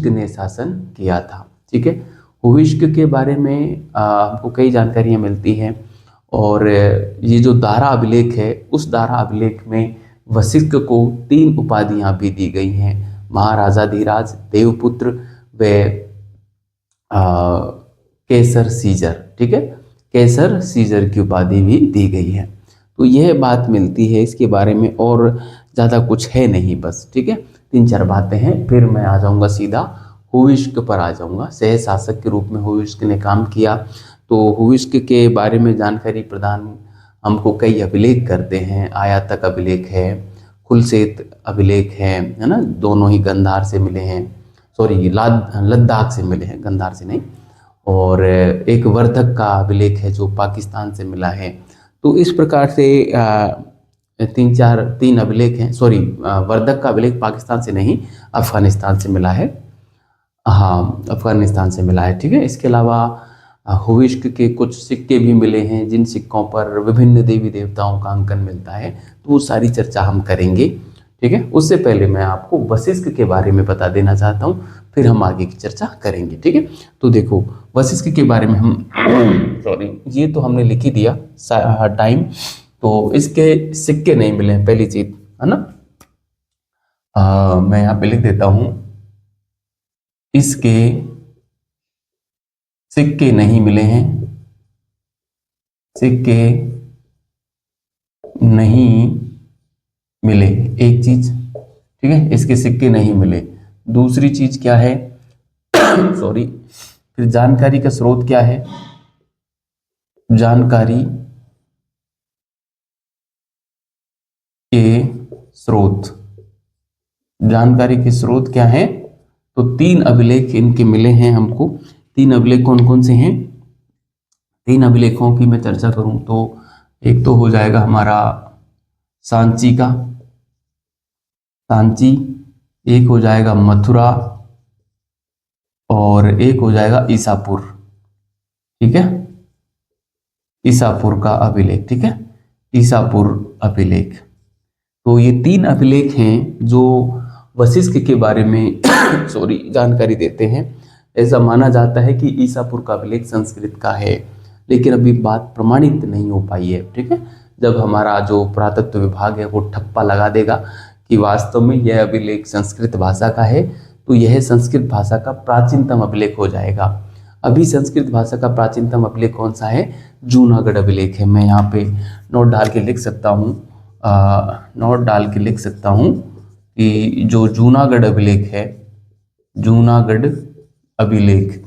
हुविश्क ने शासन किया था। ठीक है, हुविश्क के बारे में हमको कई जानकारियां मिलती हैं, और ये जो दारा अभिलेख है, उस दारा अभिलेख में वशिष्ठ को 3 उपाधियां भी दी गई हैं, महाराजाधिराज, देवपुत्र व केसर सीजर। ठीक है, केसर सीजर की उपाधि भी दी गई है। तो यह बात मिलती है इसके बारे में, और ज़्यादा कुछ है नहीं बस। ठीक है, 3-4 बातें हैं, फिर मैं आ जाऊंगा सीधा हुविश्क पर आ जाऊंगा। सह शासक के रूप में हुविश्क ने काम किया। तो हुविश्क के बारे में जानकारी प्रदान हमको कई अभिलेख करते हैं। आयातक अभिलेख है, खुलसेत अभिलेख है ना, दोनों ही गंधार से मिले हैं, सॉरी लद्दाख से मिले हैं, गंधार से नहीं। और एक वर्धक का अभिलेख है जो पाकिस्तान से मिला है। तो इस प्रकार से 3 अभिलेख हैं, सॉरी वर्धक का अभिलेख पाकिस्तान से नहीं, अफगानिस्तान से मिला है। हाँ, अफगानिस्तान से मिला है। ठीक है, इसके अलावा हुविश्क के कुछ सिक्के भी मिले हैं, जिन सिक्कों पर विभिन्न देवी देवताओं का अंकन मिलता है। तो वो सारी चर्चा हम करेंगे। ठीक है, उससे पहले मैं आपको वशिष्ठ के बारे में बता देना चाहता हूँ, फिर हम आगे की चर्चा करेंगे। ठीक है, तो देखो वशिष्ठ के बारे में हम सॉरी ये तो हमने लिख ही दिया टाइम। तो इसके सिक्के नहीं मिले हैं, पहली चीज है ना। मैं यहाँ पे लिख देता हूँ, इसके सिक्के नहीं मिले हैं, सिक्के नहीं मिले, एक चीज। ठीक है, इसके सिक्के नहीं मिले। दूसरी चीज क्या है सॉरी, फिर जानकारी का स्रोत क्या है, जानकारी के स्रोत, जानकारी के स्रोत क्या है। तो 3 अभिलेख इनके मिले हैं हमको। 3 अभिलेख कौन कौन से हैं? 3 अभिलेखों की मैं चर्चा करूं तो एक तो हो जाएगा हमारा सांची का, सांची, एक हो जाएगा मथुरा, और एक हो जाएगा ईसापुर। ठीक है, ईसापुर का अभिलेख। ठीक है, ईसापुर अभिलेख। तो ये 3 अभिलेख हैं जो वशिष्ठ के बारे में सॉरी जानकारी देते हैं। ऐसा माना जाता है कि ईसापुर का अभिलेख संस्कृत का है, लेकिन अभी बात प्रमाणित नहीं हो पाई है। ठीक है, जब हमारा जो पुरातत्व विभाग है वो ठप्पा लगा देगा कि वास्तव में यह अभिलेख संस्कृत भाषा का है, तो यह संस्कृत भाषा का प्राचीनतम अभिलेख हो जाएगा। अभी संस्कृत भाषा का प्राचीनतम अभिलेख कौन सा है? जूनागढ़ अभिलेख है। मैं यहाँ पे नोट डाल के लिख सकता हूँ, नोट डाल के लिख सकता हूँ कि जो जूनागढ़ अभिलेख है, जूनागढ़ अभिलेख,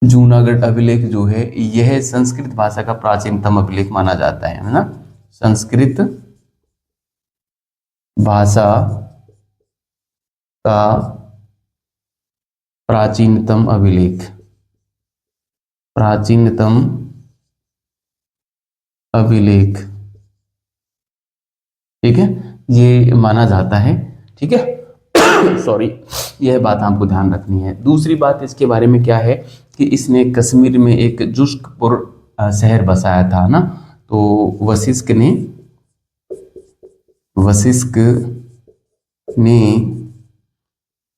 जूनागढ़ अभिलेख जो है यह संस्कृत भाषा का प्राचीनतम अभिलेख माना जाता है ना। संस्कृत भाषा का प्राचीनतम अभिलेख, प्राचीनतम अभिलेख। ठीक है, ये माना जाता है। ठीक है सॉरी, यह बात आपको ध्यान रखनी है। दूसरी बात इसके बारे में क्या है कि इसने कश्मीर में एक जुस्कपुर शहर बसाया था ना। तो वशिष्ठ ने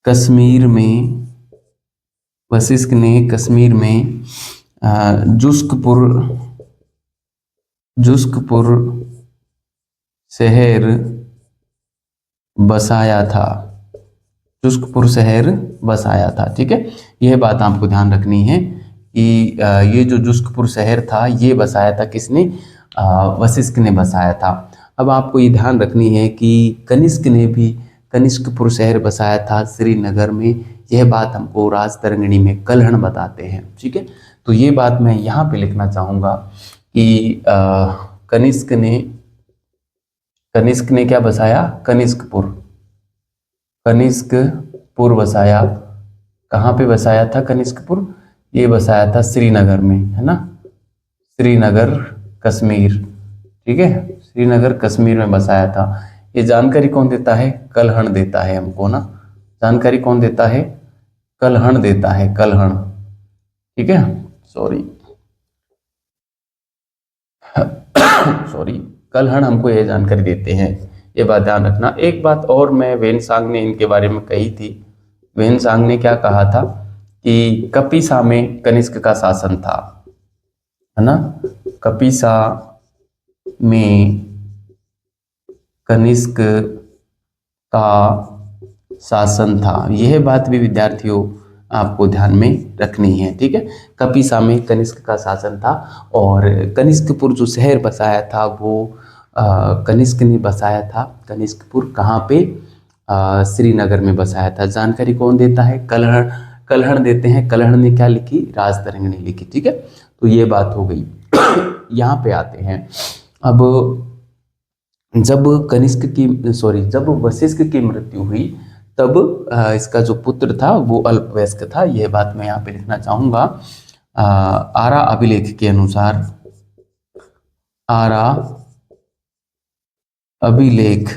कश्मीर में, वशिष्ठ ने कश्मीर में जुस्कपुर शहर बसाया था, जुस्कपुर शहर बसाया था। ठीक है, यह बात आपको ध्यान रखनी है कि ये जो जुस्कपुर शहर था ये बसाया था किसने? वशिष्ठ ने बसाया था। अब आपको ये ध्यान रखनी है कि कनिष्क ने भी कनिष्कपुर शहर बसाया था श्रीनगर में। यह बात हमको राजतरंगिणी में कलहण बताते हैं। ठीक है, तो ये बात मैं यहाँ पे लिखना चाहूँगा कि कनिष्क ने क्या बसाया? कनिष्कपुर बसाया। कहाँ पे बसाया था कनिष्कपुर? ये बसाया था श्रीनगर में, है ना, श्रीनगर कश्मीर। ठीक है, श्रीनगर कश्मीर में बसाया था। ये जानकारी कौन देता है? कलहण देता है हमको ना। जानकारी कौन देता है? कलहण देता है, कलहण। ठीक है, सॉरी कलहण हमको ये जानकारी देते हैं, ये बात ध्यान रखना। एक बात और मैं वेनसांग ने इनके बारे में कही थी, वेनसांग ने क्या कहा था कि कपिसा में कनिष्क का शासन था, है ना, कपिसा में कनिष्क का शासन था। यह बात भी विद्यार्थियों आपको ध्यान में रखनी है, ठीक है। कपिसा में कनिष्क का शासन था और कनिष्कपुर जो शहर बसाया था वो कनिष्क ने बसाया था। कनिष्कपुर कहाँ पे? श्रीनगर में बसाया था। जानकारी कौन देता है? कल्हण, कल्हण देते हैं। कल्हण ने क्या लिखी? राजतरंगिणी लिखी, ठीक है। तो ये बात हो गई। यहाँ पे आते हैं अब, जब जब वशिष्ठ की मृत्यु हुई तब इसका जो पुत्र था वो अल्पवयस्क था। यह बात मैं यहाँ पे लिखना चाहूंगा। आरा अभिलेख के अनुसार, आरा अभिलेख,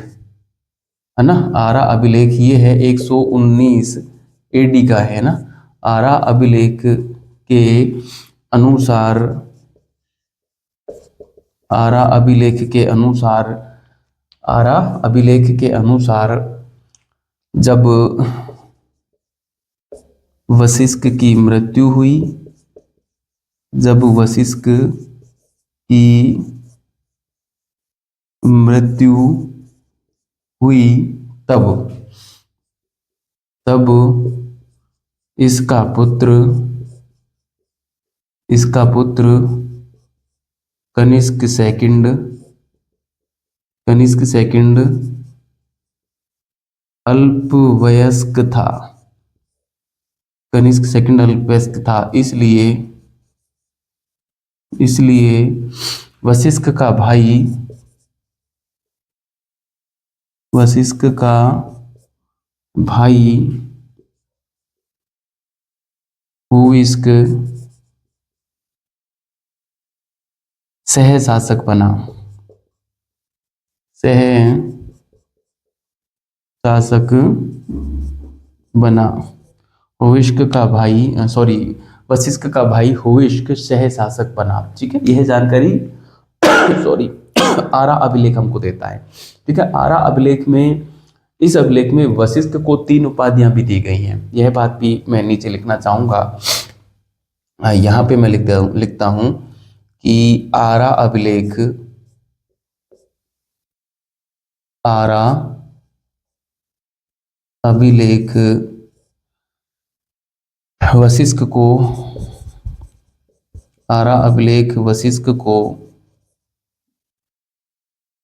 है ना, आरा अभिलेख ये है 119 एडी का है ना। आरा अभिलेख के अनुसार, आरा अभिलेख के अनुसार, आरा अभिलेख के अनुसार जब वशिष्ठ की मृत्यु हुई, जब वशिष्ठ की मृत्यु हुई तब इसका पुत्र कनिष्क सेकंड अल्पवयस्क था। कनिष्क सेकंड अल्पवयस्क था, इसलिए वशिष्ठ का भाई हुविष्क सह शासक बना। हुविष्क का भाई वशिष्ठ का भाई हुविष्क सह शासक बना, ठीक है। यह जानकारी आरा अभिलेख हमको देता है, ठीक है। आरा अभिलेख में, इस अभिलेख में वशिष्ठ को 3 उपाधियां भी दी गई हैं। यह बात भी मैं नीचे लिखना चाहूंगा। यहाँ पे मैं लिखता हूं कि आरा अभिलेख वशिष्ठ को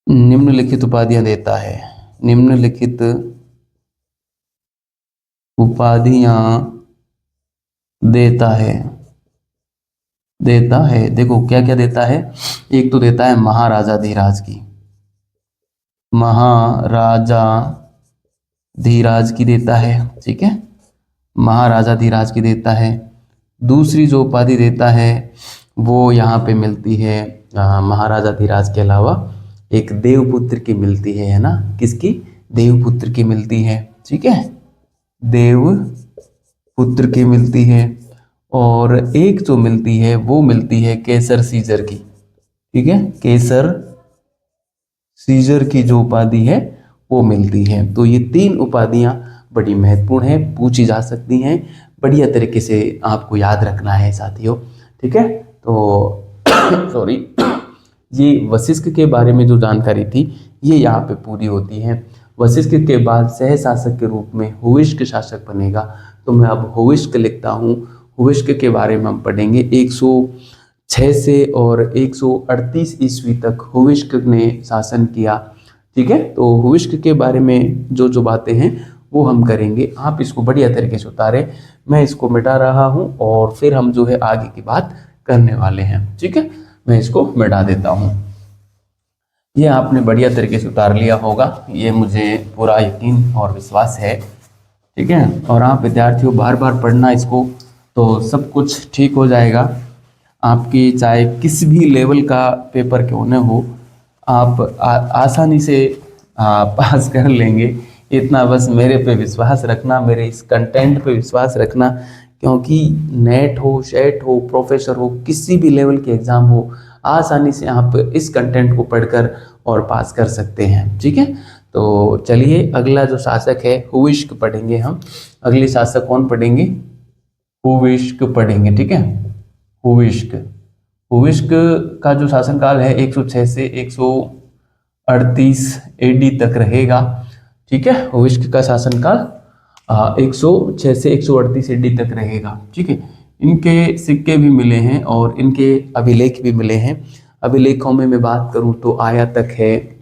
निम्नलिखित उपाधियां देता है। निम्नलिखित उपाधियां देता है। देखो क्या क्या देता है। एक तो देता है महाराजाधिराज की देता है, ठीक है। महाराजाधिराज की देता है। दूसरी जो उपाधि देता है वो यहाँ पे मिलती है, महाराजाधिराज के अलावा एक देवपुत्र की मिलती है ना। किसकी? देवपुत्र की मिलती है, ठीक है। देवपुत्र की मिलती है। और एक जो मिलती है वो मिलती है केसर सीजर की, ठीक है। केसर सीजर की जो उपाधि है वो मिलती है। तो ये 3 उपाधियां बड़ी महत्वपूर्ण हैं, पूछी जा सकती हैं। बढ़िया तरीके से आपको याद रखना है साथियों, ठीक है। तो ये वशिष्ठ के बारे में जो जानकारी थी ये यहाँ पे पूरी होती है। वशिष्ठ के बाद सह शासक के रूप में हुविष्क शासक बनेगा। तो मैं अब हुविष्क लिखता हूँ। हुविष्क के बारे में हम पढ़ेंगे। 106 से और 138 ईस्वी तक हुविष्क ने शासन किया, ठीक है। तो हुविष्क के बारे में जो बातें हैं वो हम करेंगे। आप इसको बढ़िया तरीके से उतारें। मैं इसको मिटा रहा हूँ और फिर हम जो है आगे की बात करने वाले हैं, ठीक है। मैं इसको मिटा देता हूँ। ये आपने बढ़िया तरीके से उतार लिया होगा, ये मुझे पूरा यकीन और विश्वास है, ठीक है। और आप विद्यार्थियों बार बार पढ़ना इसको, तो सब कुछ ठीक हो जाएगा। आपकी चाहे किस भी लेवल का पेपर क्यों न हो, आप आसानी से पास कर लेंगे। इतना बस मेरे पे विश्वास रखना, मेरे इस कंटेंट पे विश्वास रखना, क्योंकि नेट हो, शेट हो, प्रोफेसर हो, किसी भी लेवल के एग्ज़ाम हो, आसानी से आप इस कंटेंट को पढ़कर और पास कर सकते हैं, ठीक है। तो चलिए अगला जो शासक है हुविश्क पढ़ेंगे हम। अगले शासक कौन पढ़ेंगे? हुविश्क पढ़ेंगे, ठीक है। हुविश्क हुविश्क का जो शासनकाल है 106 से 138 एडी तक रहेगा, ठीक है। हुविश्क का शासनकाल 106 से 138 एडी तक रहेगा, ठीक है। इनके सिक्के भी मिले हैं और इनके अभिलेख भी मिले हैं। अभिलेखों में मैं बात करूं तो आयातक है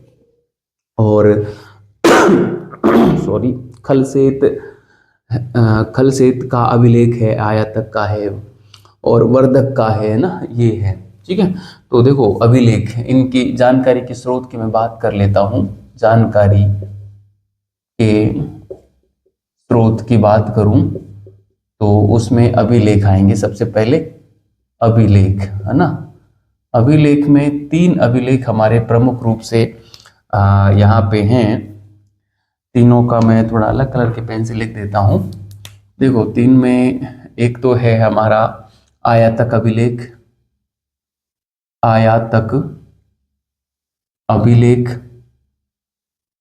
और सॉरी खलसेत का अभिलेख है, आयातक का है और वर्धक का है ना, ये है, ठीक है। तो देखो अभिलेख, इनकी जानकारी के स्रोत की मैं बात कर लेता हूं। जानकारी के स्रोत की बात करूं तो उसमें अभिलेख आएंगे सबसे पहले। अभिलेख है ना, अभिलेख में 3 अभिलेख हमारे प्रमुख रूप से यहाँ पे हैं। तीनों का मैं थोड़ा अलग कलर के पेन से लिख देता हूँ। देखो 3 में एक तो है हमारा आयातक अभिलेख, आयातक अभिलेख,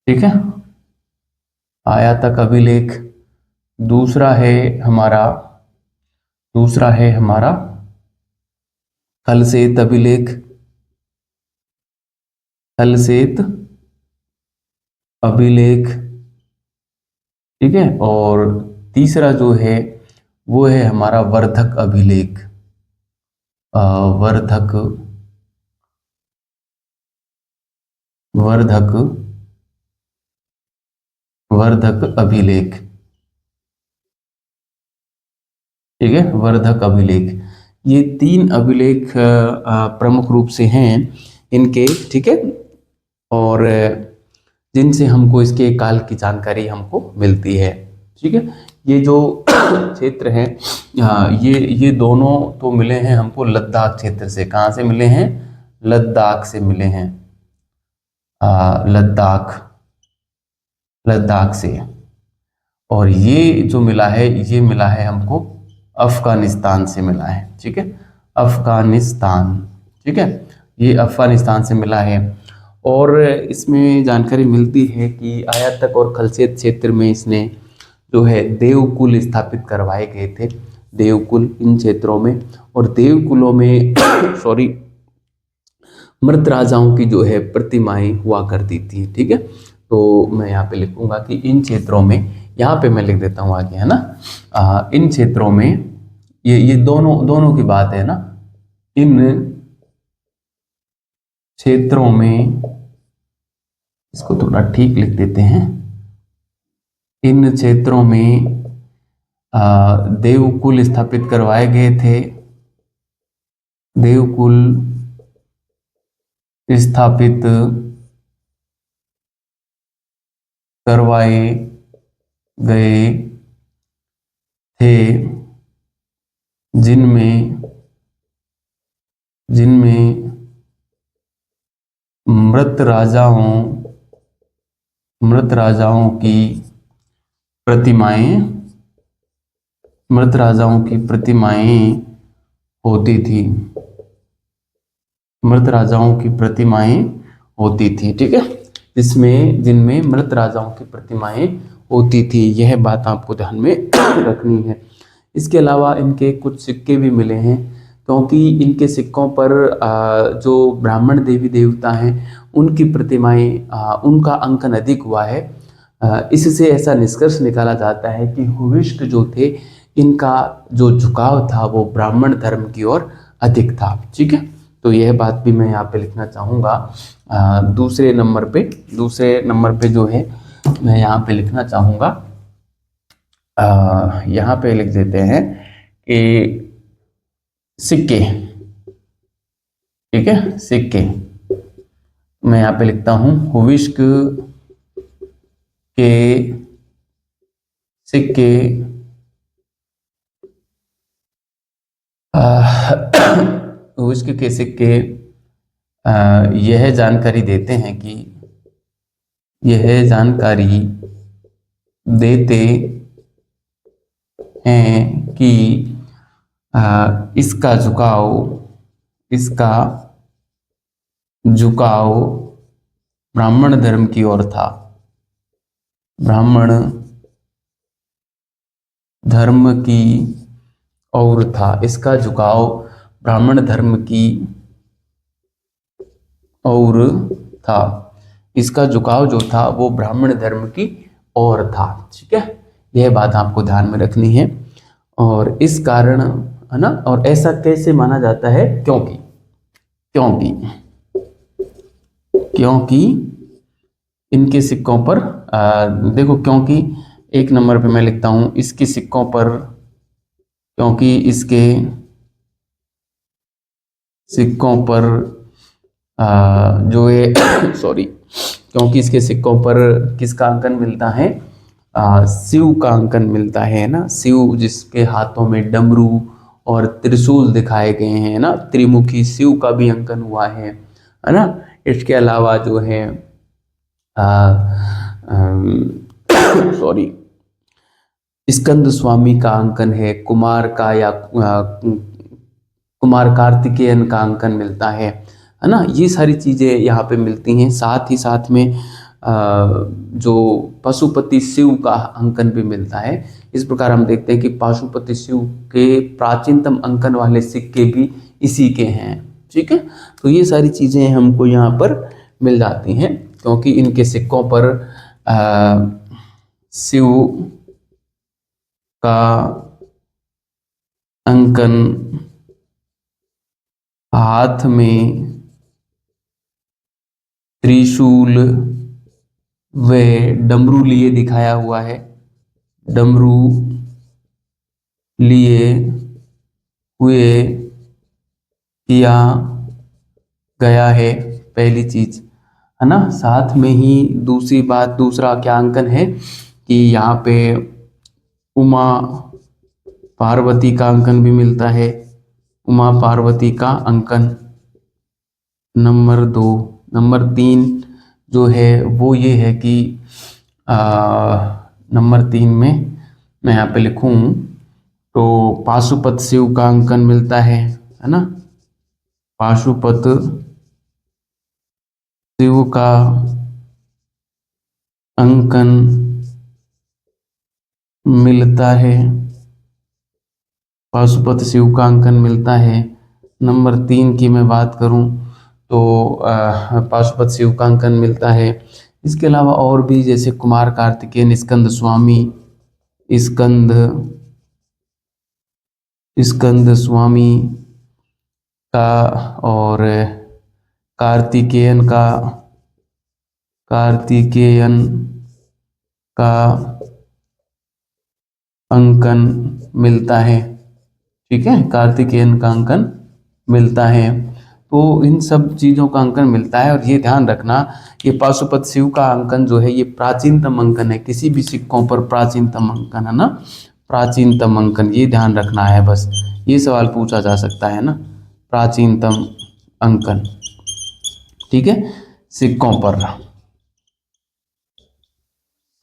ठीक है, आयातक अभिलेख। दूसरा है हमारा खलसेत अभिलेख, खलसेत अभिलेख, ठीक है। और तीसरा जो है वो है हमारा वर्धक अभिलेख, वर्धक अभिलेख, ठीक है, वर्धक अभिलेख। ये 3 अभिलेख प्रमुख रूप से हैं इनके, ठीक है। और जिनसे हमको इसके काल की जानकारी हमको मिलती है, ठीक है। ये जो क्षेत्र हैं ये दोनों तो मिले हैं हमको लद्दाख क्षेत्र से। कहाँ से मिले हैं? लद्दाख से मिले हैं, लद्दाख से। और ये जो मिला है ये मिला है हमको अफगानिस्तान से मिला है, ठीक है, अफगानिस्तान, ठीक है, ये अफगानिस्तान से मिला है। और इसमें जानकारी मिलती है कि आयातक और खलसेत क्षेत्र में इसने जो है देवकुल स्थापित करवाए गए थे, देवकुल इन क्षेत्रों में। और देवकुलों में सॉरी मृत राजाओं की जो है प्रतिमाएं हुआ करती थी, ठीक है। तो मैं यहाँ पे लिखूंगा कि इन क्षेत्रों में, यहाँ पे मैं लिख देता हूँ आगे, है ना, इन क्षेत्रों में ये दोनों की बात है ना, इन क्षेत्रों में, इसको थोड़ा ठीक लिख देते हैं, इन क्षेत्रों में देवकुल स्थापित करवाए गए थे, देवकुल स्थापित करवाए गए थे, जिनमें मृत राजाओं की प्रतिमाएं होती थी, मृत राजाओं की प्रतिमाएं होती थी, ठीक है। जिनमें मृत राजाओं की प्रतिमाएं होती थी, यह बात आपको ध्यान में रखनी है। इसके अलावा इनके कुछ सिक्के भी मिले हैं, क्योंकि इनके सिक्कों पर जो ब्राह्मण देवी देवता हैं उनकी प्रतिमाएं, उनका अंकन अधिक हुआ है। इससे ऐसा निष्कर्ष निकाला जाता है कि हुविश्क जो थे, इनका जो झुकाव था वो ब्राह्मण धर्म की ओर अधिक था, ठीक है। तो यह बात भी मैं यहाँ पे लिखना चाहूँगा। दूसरे नंबर पे जो है मैं यहाँ पे लिखना चाहूँगा, यहाँ पे लिख देते हैं कि सिक्के, ठीक है, सिक्के। मैं यहाँ पे लिखता हूँ हुविश्क के सिक्के हुविश्क के सिक्के यह जानकारी देते हैं कि इसका झुकाव ब्राह्मण धर्म की ओर था, ब्राह्मण धर्म की ओर था। इसका झुकाव ब्राह्मण धर्म की ओर था। इसका झुकाव जो था वो ब्राह्मण धर्म की ओर था। ठीक है, यह बात आपको ध्यान में रखनी है। और इस कारण, है ना, और ऐसा कैसे माना जाता है? क्योंकि क्योंकि क्योंकि इनके सिक्कों पर देखो, क्योंकि एक नंबर पे मैं लिखता हूं इसके सिक्कों पर, क्योंकि इसके सिक्कों पर जो है सॉरी, क्योंकि इसके सिक्कों पर किसका अंकन मिलता है? शिव का अंकन मिलता है ना। शिव जिसके हाथों में डमरू और त्रिशूल दिखाए गए हैं ना, त्रिमुखी शिव का भी अंकन हुआ है ना। इसके अलावा जो है सॉरी, स्कंद स्वामी का अंकन है, कुमार का या कुमार कार्तिकेयन का अंकन मिलता है ना। ये सारी चीजें यहाँ पे मिलती हैं। साथ ही साथ में जो पशुपति शिव का अंकन भी मिलता है। इस प्रकार हम देखते हैं कि पशुपति शिव के प्राचीनतम अंकन वाले सिक्के भी इसी के हैं। ठीक है, तो ये सारी चीजें हमको यहाँ पर मिल जाती हैं, क्योंकि इनके सिक्कों पर शिव का अंकन हाथ में त्रिशूल व डमरू लिए दिखाया हुआ है। डमरू लिए हुए किया गया है, पहली चीज, है ना। साथ में ही दूसरी बात, दूसरा क्या अंकन है कि यहाँ पे उमा पार्वती का अंकन भी मिलता है। उमा पार्वती का अंकन नंबर 2। नंबर 3 जो है वो ये है कि नंबर 3 में मैं यहाँ पे लिखूं तो पाशुपत शिव का अंकन मिलता है ना। पाशुपत शिव का अंकन मिलता है। पाशुपत शिव का अंकन मिलता है। नंबर 3 की मैं बात करूं तो पाशुपत शिव का अंकन मिलता है। इसके अलावा और भी, जैसे कुमार कार्तिकेयन, स्कंद स्वामी, स्कंद स्कंद स्वामी का, और कार्तिकेयन का, कार्तिकेयन का अंकन मिलता है। ठीक है, कार्तिकेयन का अंकन मिलता है। तो इन सब चीज़ों का अंकन मिलता है। और ये ध्यान रखना, ये पाशुपत शिव का अंकन जो है ये प्राचीनतम अंकन है। किसी भी सिक्कों पर प्राचीनतम अंकन, है ना, प्राचीनतम अंकन, ये ध्यान रखना है। बस ये सवाल पूछा जा सकता है ना, प्राचीनतम अंकन। ठीक है, सिक्कों पर,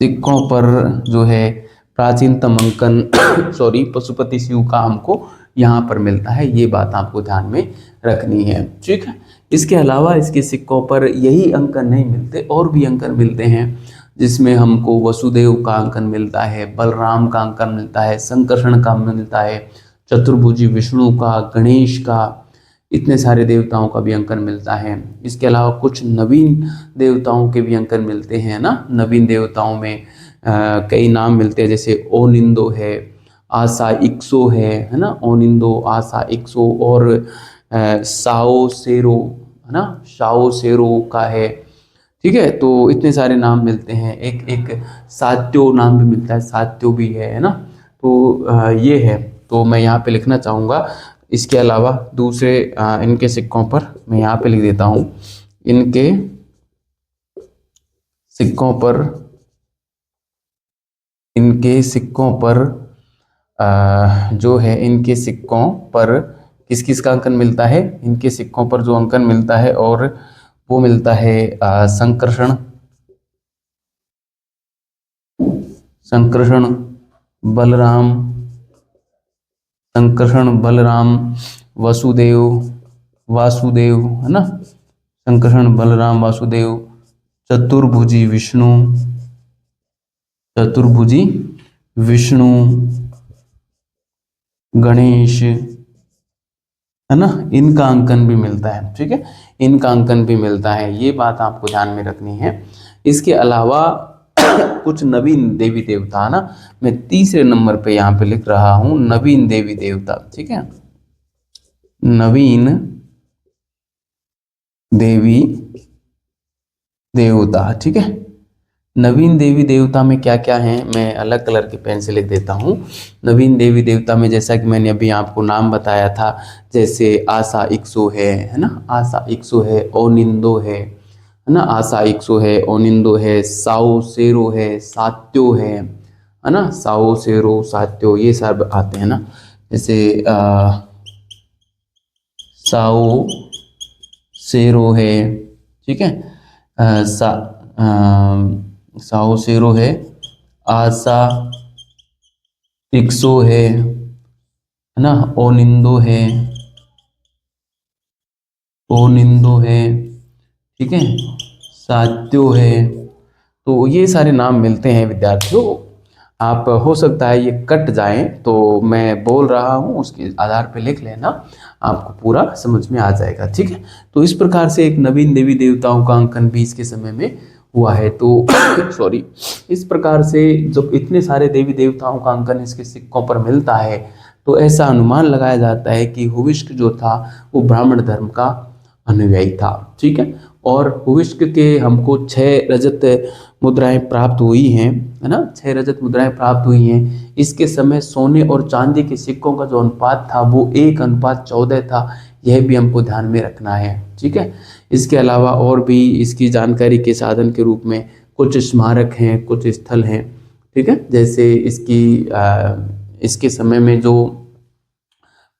सिक्कों पर जो है प्राचीनतम अंकन सॉरी, पशुपति शिव का हमको यहाँ पर मिलता है। ये बात आपको ध्यान में रखनी है। ठीक है, इसके अलावा इसके सिक्कों पर यही अंकन नहीं मिलते, और भी अंकन मिलते हैं, जिसमें हमको वसुदेव का अंकन मिलता है, बलराम का अंकन मिलता है, संकर्षण का मिलता है, चतुर्भुजी विष्णु का, गणेश का, इतने सारे देवताओं का भी अंकन मिलता है। इसके अलावा कुछ नवीन देवताओं के भी अंकन मिलते हैं ना। नवीन देवताओं में कई नाम मिलते हैं, जैसे ओनिंदो है, आशा इक्सो है ना, ओनिंदो, आशा इक्सो, और साओ सेरो, है ना, साओ सेरो का है। ठीक है, तो इतने सारे नाम मिलते हैं। एक एक सात्यो नाम भी मिलता है, सात्यो भी है ना। तो ये है, तो मैं यहाँ पे लिखना चाहूँगा। इसके अलावा दूसरे इनके सिक्कों पर मैं यहाँ पे लिख देता हूँ, इनके सिक्कों पर, इनके सिक्कों पर जो है, इनके सिक्कों पर किस किस का अंकन मिलता है? इनके सिक्कों पर जो अंकन मिलता है, और वो मिलता है संकर्षण, संकर्षण बलराम, संकर्षण बलराम, वसुदेव, वासुदेव, है ना, संकर्षण बलराम वासुदेव, चतुर्भुजी विष्णु, चतुर्भुजी विष्णु गणेश, है ना, इनका अंकन भी मिलता है। ठीक है, इनका अंकन भी मिलता है, ये बात आपको ध्यान में रखनी है। इसके अलावा कुछ नवीन देवी देवता, है ना, मैं तीसरे नंबर पे यहाँ पे लिख रहा हूँ नवीन देवी देवता। ठीक है, नवीन देवी देवता। ठीक है, नवीन देवी देवता में क्या क्या हैं, मैं अलग कलर की पेन से लिख देता हूँ। नवीन देवी देवता में जैसा कि मैंने अभी आपको नाम बताया था, जैसे आशा इक्सो है ना, आशा इक्सो है, ओनिंदो है ना, आशा इक्सो है, ओनिंदो है, साओ सेरो है, सात्यो है ना, साओ सेरो सात्यो, ये सब आते हैं ना। जैसे साओ सेरो है, ठीक है, साओ सेरो है, आशा इक्सो है ना, ओनिंदो है, ओनिंदो है, ठीक है, सात्यो है। तो ये सारे नाम मिलते हैं विद्यार्थियों। आप हो सकता है ये कट जाएं, तो मैं बोल रहा हूँ उसके आधार पे लिख लेना, आपको पूरा समझ में आ जाएगा। ठीक है, तो इस प्रकार से एक नवीन देवी देवताओं का अंकन भी इसके समय में हुआ है। तो सॉरी, इस प्रकार से जब इतने सारे देवी देवताओं का अंकन इसके सिक्कों पर मिलता है, तो ऐसा अनुमान लगाया जाता है कि हुविष्क जो था वो ब्राह्मण धर्म का अनुयायी था। ठीक है, और हुविष्क के हमको 6 रजत मुद्राएं प्राप्त हुई हैं, है ना, 6 रजत मुद्राएं प्राप्त हुई हैं। इसके समय सोने और चांदी के सिक्कों का जो अनुपात था वो 1:14 था, यह भी हमको ध्यान में रखना है। ठीक है, इसके अलावा और भी इसकी जानकारी के साधन के रूप में कुछ स्मारक हैं, कुछ स्थल हैं। ठीक है, जैसे इसके समय में जो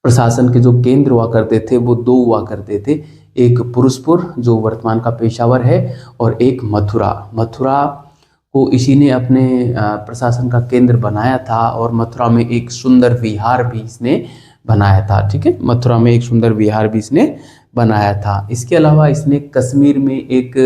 प्रशासन के जो केंद्र हुआ करते थे वो 2 हुआ करते थे, एक पुरुषपुर जो वर्तमान का पेशावर है, और एक मथुरा। मथुरा को इसी ने अपने प्रशासन का केंद्र बनाया था, और मथुरा में एक सुंदर विहार भी इसने बनाया था। ठीक है, मथुरा में एक सुंदर विहार भी इसने बनाया था। इसके अलावा इसने कश्मीर में एक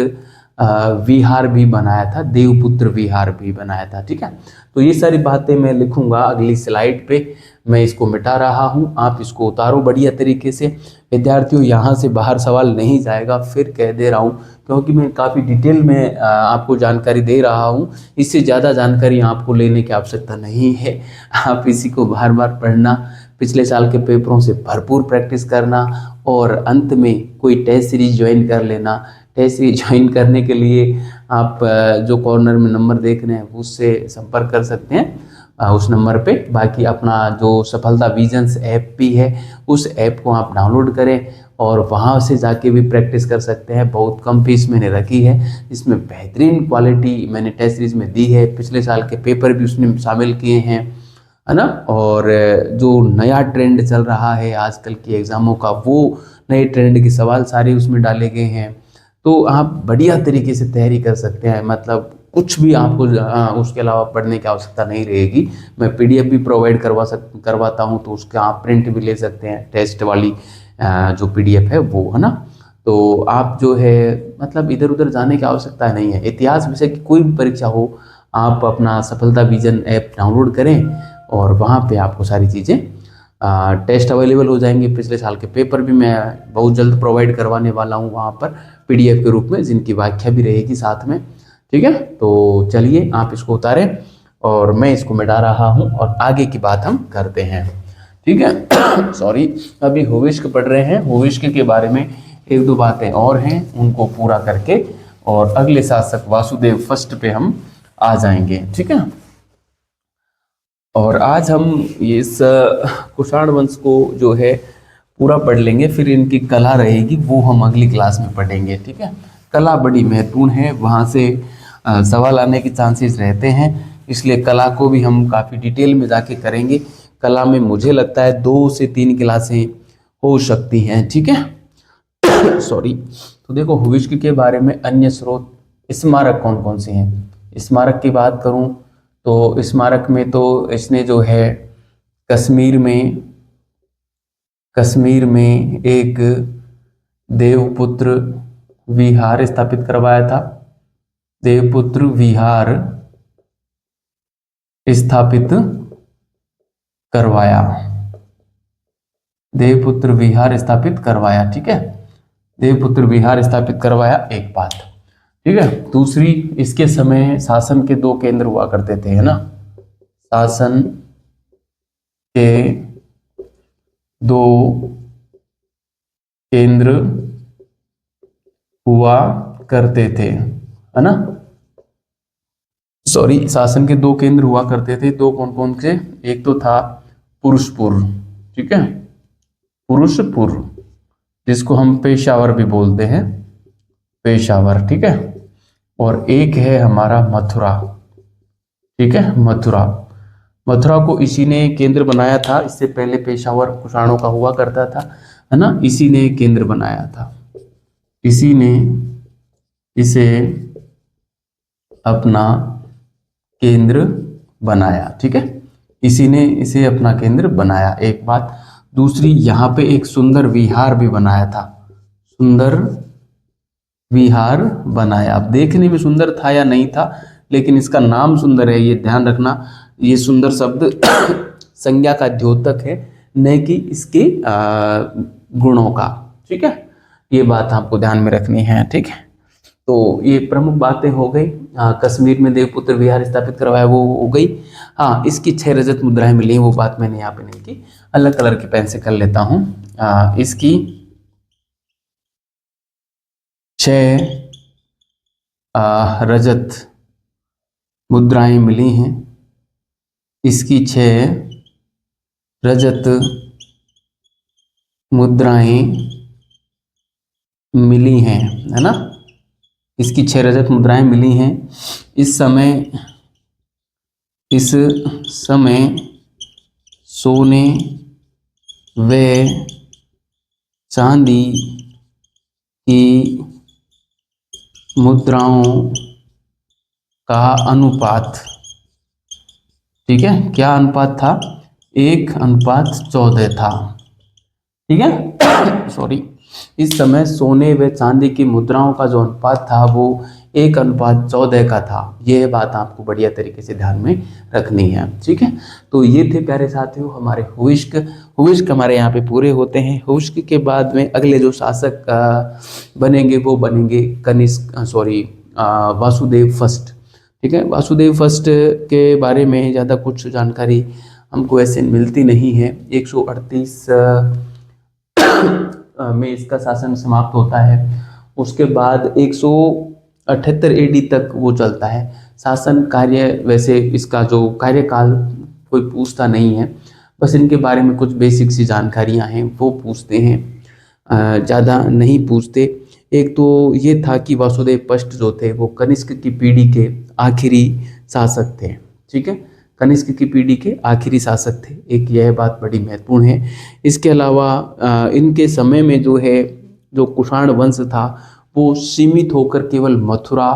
विहार भी बनाया था, देवपुत्र विहार भी बनाया था। ठीक है, तो ये सारी बातें मैं लिखूंगा अगली स्लाइड पे, मैं इसको मिटा रहा हूँ, आप इसको उतारो बढ़िया तरीके से। विद्यार्थियों, यहाँ से बाहर सवाल नहीं जाएगा, फिर कह दे रहा हूँ, क्योंकि मैं काफ़ी डिटेल में आपको जानकारी दे रहा हूँ। इससे ज़्यादा जानकारी आपको लेने की आवश्यकता नहीं है, आप इसी को बार बार पढ़ना, पिछले साल के पेपरों से भरपूर प्रैक्टिस करना, और अंत में कोई टेस्ट सीरीज ज्वाइन कर लेना। टेस्ट सीरीज ज्वाइन करने के लिए आप जो कॉर्नर में नंबर देख रहे हैं उससे संपर्क कर सकते हैं, उस नंबर पे। बाकी अपना जो सफलता विजन्स ऐप भी है, उस ऐप को आप डाउनलोड करें और वहाँ से जाके भी प्रैक्टिस कर सकते हैं। बहुत कम फीस मैंने रखी है, इसमें बेहतरीन क्वालिटी मैंने टेस्ट सीरीज में दी है, पिछले साल के पेपर भी उसने शामिल किए हैं, है ना। और जो नया ट्रेंड चल रहा है आजकल की एग्ज़ामों का, वो नए ट्रेंड के सवाल सारे उसमें डाले गए हैं। तो आप बढ़िया तरीके से तैयारी कर सकते हैं, मतलब कुछ भी आपको उसके अलावा पढ़ने की आवश्यकता नहीं रहेगी। मैं पीडीएफ भी प्रोवाइड करवाता हूँ, तो उसका आप प्रिंट भी ले सकते हैं, टेस्ट वाली जो पीडीएफ है वो, है ना। तो आप जो है मतलब इधर उधर जाने की आवश्यकता नहीं है। इतिहास विषय की कोई भी परीक्षा हो, आप अपना सफलता विजन ऐप डाउनलोड करें और वहाँ पे आपको सारी चीज़ें टेस्ट अवेलेबल हो जाएंगे। पिछले साल के पेपर भी मैं बहुत जल्द प्रोवाइड करवाने वाला हूँ वहाँ पर पीडीएफ के रूप में, जिनकी व्याख्या भी रहेगी साथ में। ठीक है, तो चलिए आप इसको उतारें और मैं इसको मिटा रहा हूँ और आगे की बात हम करते हैं। ठीक है सॉरी, अभी हुविष्क पढ़ रहे हैं, हुविष्क के बारे में 1-2 बातें और हैं, उनको पूरा करके और अगले शासक वासुदेव फर्स्ट पे हम आ जाएंगे। ठीक है, और आज हम इस कुषाण वंश को जो है पूरा पढ़ लेंगे, फिर इनकी कला रहेगी वो हम अगली क्लास में पढ़ेंगे। ठीक है, कला बड़ी महत्वपूर्ण है, वहाँ से सवाल आने के चांसेस रहते हैं, इसलिए कला को भी हम काफ़ी डिटेल में जाके करेंगे। कला में मुझे लगता है 2 से 3 क्लासें हो सकती हैं। ठीक है सॉरी, तो देखो हुविष्क के बारे में अन्य स्रोत स्मारक कौन कौन से हैं। स्मारक की बात करूं तो स्मारक में तो इसने जो है कश्मीर में एक देवपुत्र विहार स्थापित करवाया था। देवपुत्र विहार स्थापित करवाया, देवपुत्र विहार स्थापित करवाया। ठीक है, देवपुत्र विहार स्थापित करवाया, एक बात। ठीक है, दूसरी, इसके समय शासन के दो केंद्र हुआ करते थे, है ना, शासन के दो केंद्र हुआ करते थे, है ना, सॉरी, शासन के दो केंद्र हुआ करते थे। दो कौन कौन से? एक तो था पुरुषपुर, ठीक है, पुरुषपुर, जिसको हम पेशावर भी बोलते हैं, पेशावर। ठीक है, और एक है हमारा मथुरा। ठीक है, मथुरा, मथुरा को इसी ने केंद्र बनाया था। इससे पहले पेशावर कुषाणों का हुआ करता था, है ना, इसी ने केंद्र बनाया था, इसी ने इसे अपना केंद्र बनाया। ठीक है, इसी ने इसे अपना केंद्र बनाया, एक बात। दूसरी, यहाँ पे एक सुंदर विहार भी बनाया था, सुंदर विहार बनाया। अब देखने में सुंदर था या नहीं था, लेकिन इसका नाम सुंदर है, ये ध्यान रखना। ये सुंदर शब्द संज्ञा का द्योतक है, न कि इसके गुणों का। ठीक है, ये बात आपको ध्यान में रखनी है। ठीक है, तो ये प्रमुख बातें हो गई। कश्मीर में देवपुत्र विहार स्थापित करवाया, वो हो गई। हाँ, इसकी 6 रजत मुद्राएं मिली, वो बात मैंने यहाँ पे नहीं की, अलग कलर के पेन से कर लेता हूँ। इसकी 6 रजत मुद्राएं मिली हैं, इसकी 6 रजत मुद्राएं मिली हैं, है ना, इसकी 6 रजत मुद्राएं मिली हैं। इस समय सोने व चांदी की मुद्राओं का अनुपात, ठीक है, क्या अनुपात था? 1:14 था। ठीक है, सॉरी, इस समय सोने व चांदी की मुद्राओं का जो अनुपात था वो 1:14 का था। यह बात आपको बढ़िया तरीके से ध्यान में रखनी है। ठीक है, तो ये थे प्यारे साथियों हमारे हुइस्क। हुइस्क हमारे यहाँ पे पूरे होते हैं। हुइस्क के बाद में अगले जो शासक बनेंगे वो बनेंगे कनिष्क, सॉरी, वासुदेव फर्स्ट। ठीक है, वासुदेव फर्स्ट के बारे में ज़्यादा कुछ जानकारी हमको ऐसे मिलती नहीं है। 138 में इसका शासन समाप्त होता है। उसके बाद 178 एडी तक वो चलता है। शासन कार्य, वैसे इसका जो कार्यकाल कोई पूछता नहीं है, बस इनके बारे में कुछ बेसिक सी जानकारियां हैं वो पूछते हैं, ज़्यादा नहीं पूछते। एक तो ये था कि वासुदेव फर्स्ट जो थे वो कनिष्क की पीढ़ी के आखिरी शासक थे। ठीक है, कनिष्क की पीढ़ी के आखिरी शासक थे, एक यह बात बड़ी महत्वपूर्ण है। इसके अलावा इनके समय में जो है, जो कुषाण वंश था वो सीमित होकर केवल मथुरा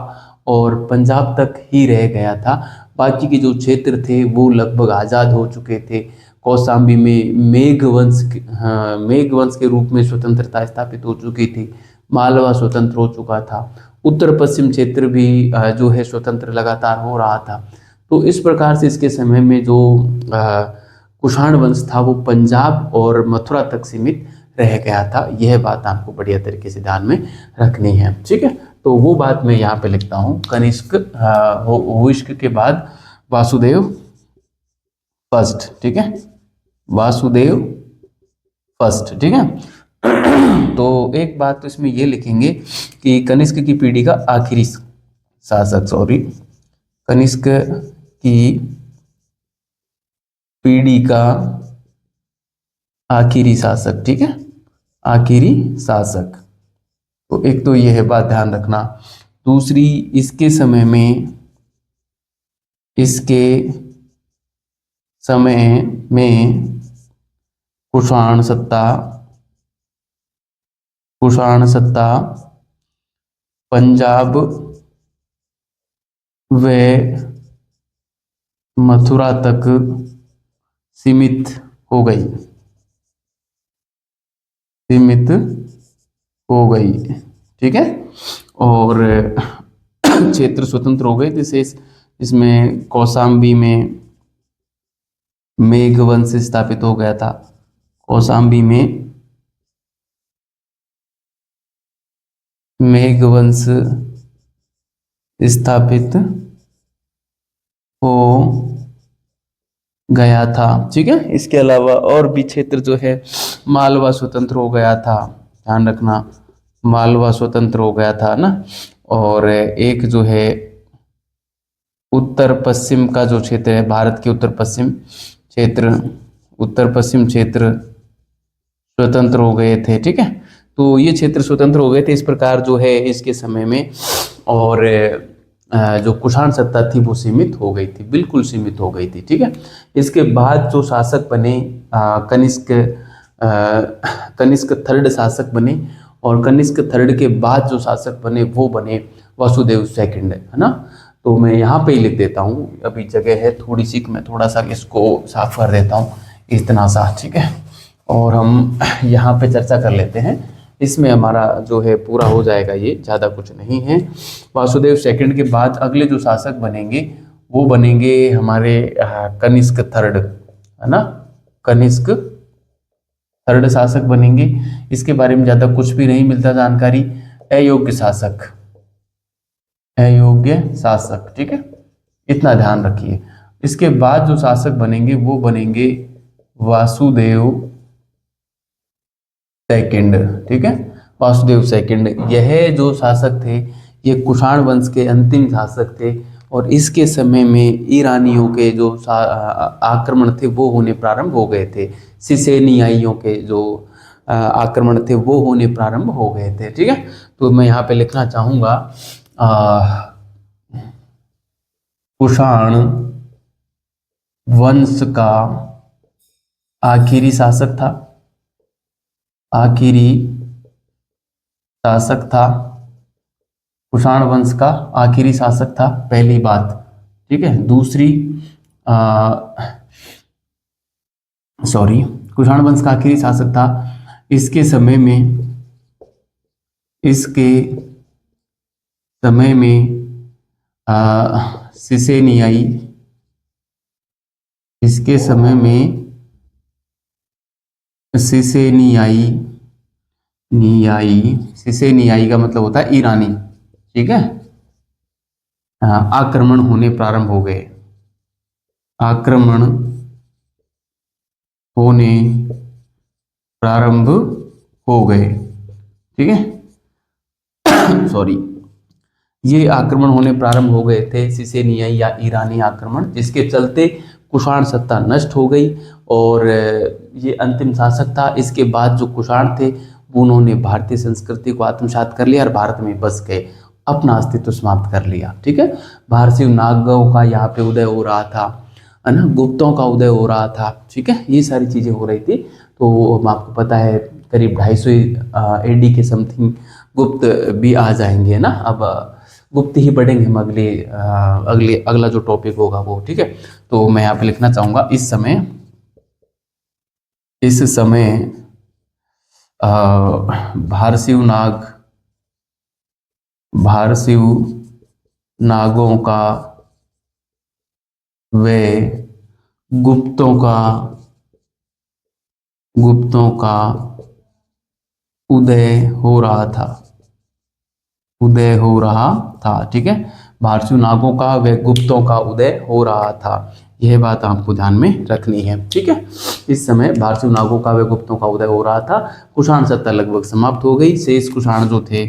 और पंजाब तक ही रह गया था। बाकी के जो क्षेत्र थे वो लगभग आज़ाद हो चुके थे। कौशाम्बी में मेघ वंश के रूप में स्वतंत्रता स्थापित हो चुकी थी। मालवा स्वतंत्र हो चुका था। उत्तर पश्चिम क्षेत्र भी जो है स्वतंत्र लगातार हो रहा था। तो इस प्रकार से इसके समय में जो कुषाण वंश था वो पंजाब और मथुरा तक सीमित रह गया था। यह बात आपको बढ़िया तरीके से ध्यान में रखनी है। ठीक है, तो वो बात मैं यहाँ पे लिखता हूँ। कनिष्क हुइस्क के बाद वासुदेव फर्स्ट। ठीक है, वासुदेव फर्स्ट। ठीक है, तो एक बात तो इसमें ये लिखेंगे कि कनिष्क की पीढ़ी का आखिरी शासक, सॉरी, कनिष्क की पीढ़ी का आखिरी शासक। ठीक है, आखिरी शासक। तो एक तो यह है बात ध्यान रखना। दूसरी, इसके समय में कुषाण सत्ता पंजाब व मथुरा तक सीमित हो गई, ठीक है, और क्षेत्र स्वतंत्र हो गए। जैसे इसमें कौशाम्बी में मेघ वंश स्थापित हो गया था। कौशाम्बी में मेघ वंश स्थापित हो गया था। ठीक है, इसके अलावा और भी क्षेत्र जो है, मालवा स्वतंत्र हो गया था, ध्यान रखना, मालवा स्वतंत्र हो गया था ना। और एक जो है उत्तर पश्चिम का जो क्षेत्र है, भारत के उत्तर पश्चिम क्षेत्र, उत्तर पश्चिम क्षेत्र स्वतंत्र हो गए थे। ठीक है, तो ये क्षेत्र स्वतंत्र हो गए थे इस प्रकार जो है इसके समय में। और जो कुषाण सत्ता थी वो सीमित हो गई थी, बिल्कुल सीमित हो गई थी। ठीक है, इसके बाद जो शासक बने कनिष्क, कनिष्क थर्ड शासक बने, और कनिष्क थर्ड के बाद जो शासक बने वो बने वसुदेव सेकंड, है ना। तो मैं यहाँ पे ही लिख देता हूँ, अभी जगह है थोड़ी सी, मैं थोड़ा सा इसको साफ कर देता हूँ, इतना सा। ठीक है, और हम यहाँ पे चर्चा कर लेते हैं, इसमें हमारा जो है पूरा हो जाएगा, ये ज़्यादा कुछ नहीं है। वासुदेव सेकंड के बाद अगले जो शासक बनेंगे वो बनेंगे हमारे कनिष्क थर्ड, है ना, कनिष्क थर्ड शासक बनेंगे। इसके बारे में ज़्यादा कुछ भी नहीं मिलता जानकारी। अयोग्य शासक, अयोग्य शासक, ठीक है, इतना ध्यान रखिए। इसके बाद जो शासक बनेंगे वो बनेंगे वासुदेव सेकंड। ठीक है, वासुदेव सेकंड, यह जो शासक थे ये कुषाण वंश के अंतिम शासक थे, और इसके समय में ईरानियों के जो आक्रमण थे वो होने प्रारंभ हो गए थे, सिसेनियाइयों के जो आक्रमण थे वो होने प्रारंभ हो गए थे। ठीक है, तो मैं यहाँ पे लिखना चाहूँगा कुषाण वंश का आखिरी शासक था, आखिरी शासक था, कुषाण वंश का आखिरी शासक था, पहली बात। ठीक है, दूसरी सॉरी, कुषाण वंश का आखिरी शासक था। इसके समय में, इसके समय में सिसेनियाई, इसके समय में सिसेनियाई, सिसेनियाई का मतलब होता है ईरानी। ठीक है, आक्रमण होने प्रारंभ हो गए, आक्रमण होने प्रारंभ हो गए। ठीक है, सॉरी, ये आक्रमण होने प्रारंभ हो गए थे, सिसेनियाई या ईरानी आक्रमण, जिसके चलते कुषाण सत्ता नष्ट हो गई और ये अंतिम शासक था। इसके बाद जो कुषाण थे उन्होंने भारतीय संस्कृति को आत्मसात कर लिया और भारत में बस गए, अपना अस्तित्व समाप्त कर लिया। ठीक है, भारतीय नागों का यहाँ पे उदय हो रहा था, है ना, गुप्तों का उदय हो रहा था। ठीक है, ये सारी चीज़ें हो रही थी। तो आपको पता है करीब 250 AD के समथिंग गुप्त भी आ जाएंगे ना। अब गुप्त ही पढ़ेंगे हम अगला जो टॉपिक होगा वो। ठीक है, तो मैं यहाँ पे लिखना चाहूँगा इस समय भारसिव नागों का वे गुप्तों का उदय हो रहा था। ठीक है, भारतीय नागों का व गुप्तों का उदय हो रहा था, यह बात आपको ध्यान में रखनी है। ठीक है, इस समय भारतीय नागों का व गुप्तों का उदय हो रहा था। कुषाण सत्ता लगभग समाप्त हो गई, शेष कुषाण जो थे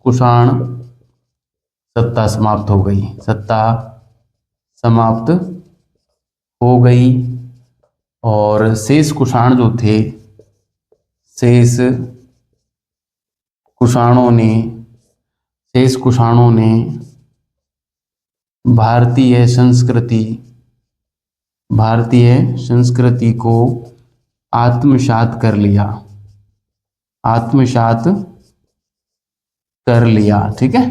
कुषाण सत्ता समाप्त हो गई, सत्ता समाप्त हो गई। और शेष कुषाण जो थे, शेष कुषाणों ने भारतीय संस्कृति को आत्मसात कर लिया। ठीक है,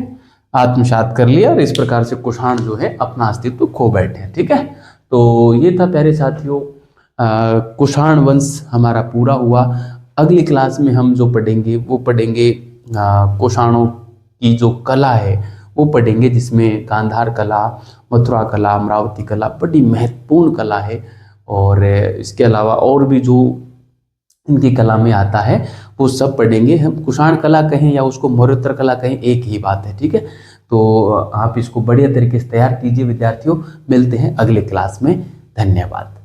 आत्मसात कर लिया, और इस प्रकार से कुषाण जो है अपना अस्तित्व खो बैठे। ठीक है, तो ये था प्यारे साथियों, कुषाण वंश हमारा पूरा हुआ। अगली क्लास में हम जो पढ़ेंगे वो पढ़ेंगे कुषाणों की जो कला है वो पढ़ेंगे, जिसमें गांधार कला, मथुरा कला, अमरावती कला बड़ी महत्वपूर्ण कला है। और इसके अलावा और भी जो इनकी कला में आता है वो सब पढ़ेंगे। हम कुषाण कला कहें या उसको मौर्योत्तर कला कहें, एक ही बात है, ठीक है। तो आप इसको बढ़िया तरीके से तैयार कीजिए विद्यार्थियों। मिलते हैं अगले क्लास में। धन्यवाद।